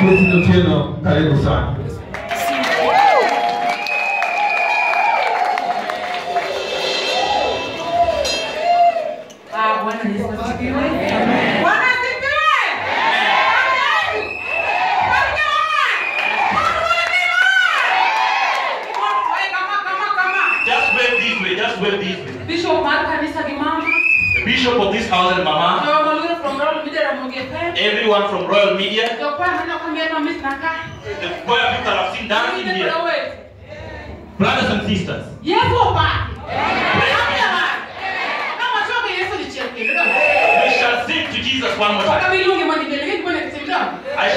Blessing Otieno, karibu sana. Bwana Yesu asifiwe. Amen. Bwana asifiwe. Just wave this way, just wave this way. Bishop Mark kanisa kimama. The bishop of this house and mama, From Royal Media Ramogefe. everyone from Royal Media, Ndio kwa maana kwambia na miss naka. the choir people that have seen dancing here, brothers and sisters. Yesu ba. Kama choka Yesu ni cheke. We shall sing to Jesus one more time. Kwa bilungi mwanipeleke kwa nikutimda. I